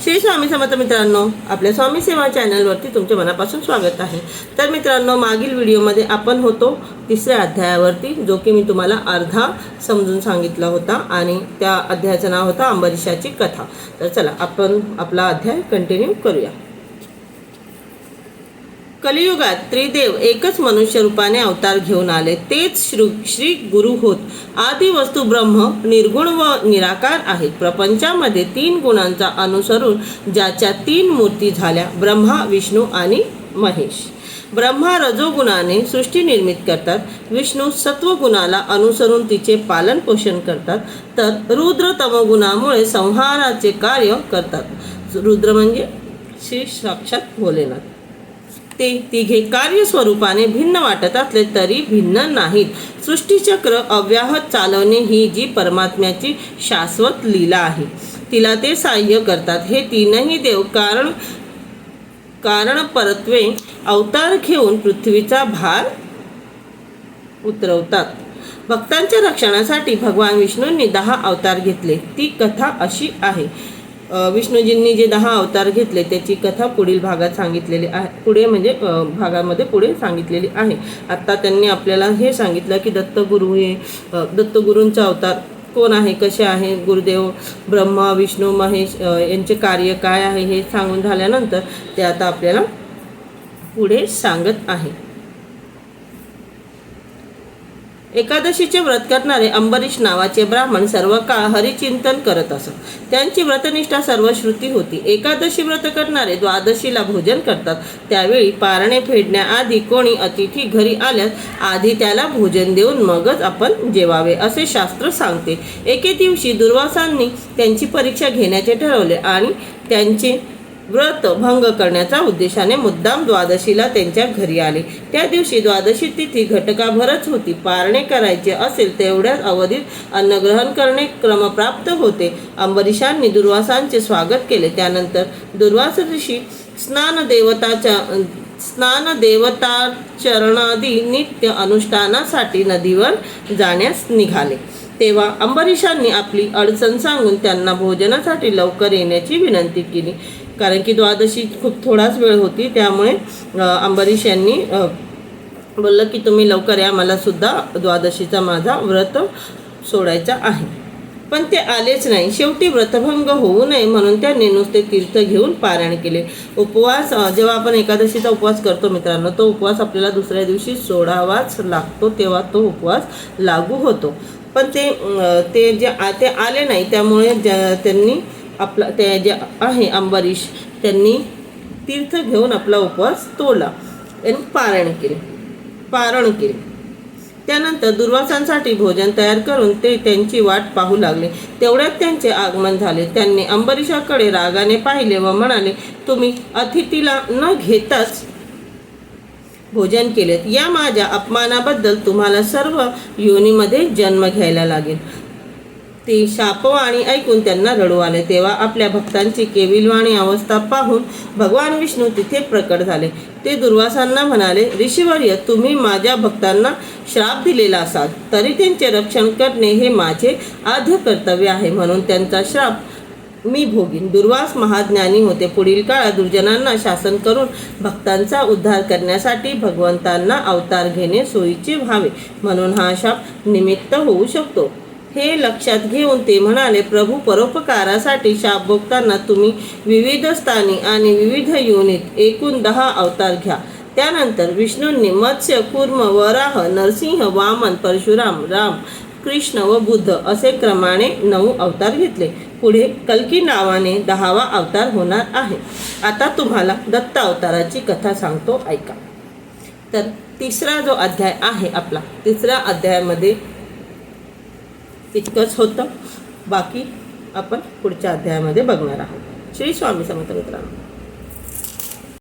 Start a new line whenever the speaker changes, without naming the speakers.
श्री स्वामी समर्थ मित्रांनो, आपल्या स्वामी सेवा चॅनलवरती तुमचे मनापासून स्वागत आहे। तर मित्रांनो, मागील व्हिडिओमध्ये आपण होतो तिसऱ्या अध्यायावरती, जो की मी तुम्हाला अर्धा समजून सांगितला होता आणि त्या अध्यायाचं नाव होतं अंबरीशाची कथा। तर चला आपण आपला अध्याय कंटिन्यू करूया। कलियुगात त्रिदेव एकच मनुष्य रूपाने अवतार घेऊन आले, तेच श्री गुरु होत। आदि वस्तू ब्रह्म निर्गुण व निराकार आहेत। प्रपंचामध्ये तीन गुणांचा अनुसरून ज्याच्या तीन मूर्ती झाल्या, ब्रह्मा, विष्णू आणि महेश। ब्रह्मा रजोगुणाने सृष्टी निर्मित करतात, विष्णू सत्वगुणाला अनुसरून तिचे पालन पोषण करतात, तर रुद्र तमोगुणामुळे संहाराचे कार्य करतात। रुद्र म्हणजे श्री साक्षात भोलेनाथ। ते तिघे कार्यस्वरूपाने भिन्न वाटत असले तरी भिन्न नाहीत। सृष्टीचक्र अव्याहत चालवणे ही जी परमात्म्याची शाश्वत लीला आहे, तिला ते सहाय्य करतात। हे तीनही देव कारण परत्वे अवतार घेऊन पृथ्वीचा भार उतरवतात। भक्तांच्या रक्षणासाठी भगवान विष्णूंनी 10 अवतार घेतले। ती कथा अशी आहे। विष्णूजींनी जे 10 अवतार घेतले त्याची कथा पुढील भागात सांगितलेली आहे। पुढे म्हणजे भागामध्ये पुढे सांगितलेली आहे। आता त्यांनी आपल्याला हे सांगितलं की दत्तगुरु हे दत्तगुरूंचा अवतार कोण आहे, कसे आहे, गुरुदेव ब्रह्मा, विष्णू, महेश यांचे कार्य काय आहे हे सांगून झाल्यानंतर ते आता आपल्याला पुढे सांगत आहे। एकादशीचे व्रत करणारे अंबरीश नावाचे ब्राह्मण सर्व काळ हरिचिंतन करत असत। त्यांची व्रतनिष्ठा सर्व श्रुती होती। एकादशी व्रत करणारे द्वादशीला भोजन करतात। त्यावेळी पारणे फेडण्याआधी कोणी अतिथी घरी आल्यास आधी त्याला भोजन देऊन मगच आपण जेवावे असे शास्त्र सांगते। एके दिवशी दुर्वासांनी त्यांची परीक्षा घेण्याचे ठरवले आणि त्यांचे व्रत भंग करण्याच्या उद्देशाने मुद्दाम द्वादशीला त्यांच्या घरी आले। त्या दिवशी द्वादशी तिथी घटकाभरच होती। पारणे करायचे असेल तेवढ्याच अवधीत अन्नग्रहण करणे क्रमप्राप्त होते। अंबरीशांनी दुर्वासांचे स्वागत केले। त्यानंतर दुर्वास ऋषी स्नान देवताचरणादी नित्य अनुष्ठानासाठी नदीवर जाण्यास निघाले। तेव्हा अंबरीशांनी आपली अडचण सांगून त्यांना भोजनासाठी लवकर येण्याची विनंती केली, कारण की द्वादशी खूप थोडाच वेळ होती। त्यामुळे अंबरीश यांनी बोललं की तुम्ही लवकर या, मला सुद्धा द्वादशीचा माझा व्रत सोडायचा आहे। पण ते आलेच नाही। शेवटी व्रतभंग होऊ नये म्हणून त्यांनी नुसते तीर्थ घेऊन पारायण केले। उपवास जेव्हा आपण एकादशीचा उपवास करतो मित्रांनो, तो उपवास आपल्याला दुसऱ्या दिवशी सोडावाच लागतो, तेव्हा तो उपवास लागू होतो। पण ते आले नाही, त्यामुळे त्यांनी आपला ते जे आहे अंबरीश त्यांनी तीर्थ घेऊन आपला उपवास तोडला आणि पारण केले। त्यानंतर दुर्वासांसाठी भोजन तयार करून ते त्यांची वाट पाहू लागले। तेवढ्यात त्यांचे आगमन झाले। त्यांनी अंबरीशाकडे रागाने पाहिले व म्हणाले, तुम्ही अतिथीला न घेताच भोजन केलेत, या माझ्या अपमानाबद्दल तुम्हाला सर्व योनीमध्ये जन्म घ्यायला लागेल। ती शापवाणी ऐकून त्यांना रडू आले। तेव्हा आपल्या भक्तांची केविलवाणी अवस्था पाहून भगवान विष्णू तिथे प्रकट झाले। ते दुर्वासांना म्हणाले, ऋषीवर्य, तुम्ही माझ्या भक्तांना श्राप दिलेला असाल तरी त्यांचे रक्षण करणे हे माझे आद्य कर्तव्य आहे, म्हणून त्यांचा श्राप मी भोगीन। दुर्वास महाज्ञानी होते। पुढील काळात दुर्जनांना शासन करून भक्तांचा उद्धार करण्यासाठी भगवंतांना अवतार घेणे सोयीचे व्हावे, म्हणून हा शाप निमित्त होऊ शकतो। हे लक्षात घेऊन ते म्हणाले, प्रभू, परोपकारासाठी शाप भोगताना तुम्ही विविध स्थानी आणि विविध योनीत एकूण 10 अवतार घ्या। त्यानंतर विष्णूंनी मत्स्य, कूर्म, वराह, नरसिंह, वामन, परशुराम, राम, कृष्ण व बुद्ध असे क्रमाने 9 अवतार घेतले। पुढे कल्की नावाने 10वा अवतार होणार आहे। आता तुम्हाला दत्त अवताराची कथा सांगतो, ऐका। तर तिसरा जो अध्याय आहे आपला, तिसऱ्या अध्यायामध्ये इतकंच होतं। बाकी आपण पुढच्या अध्यायामध्ये बघणार आहोत। श्री स्वामी समर्थ मित्रांनो।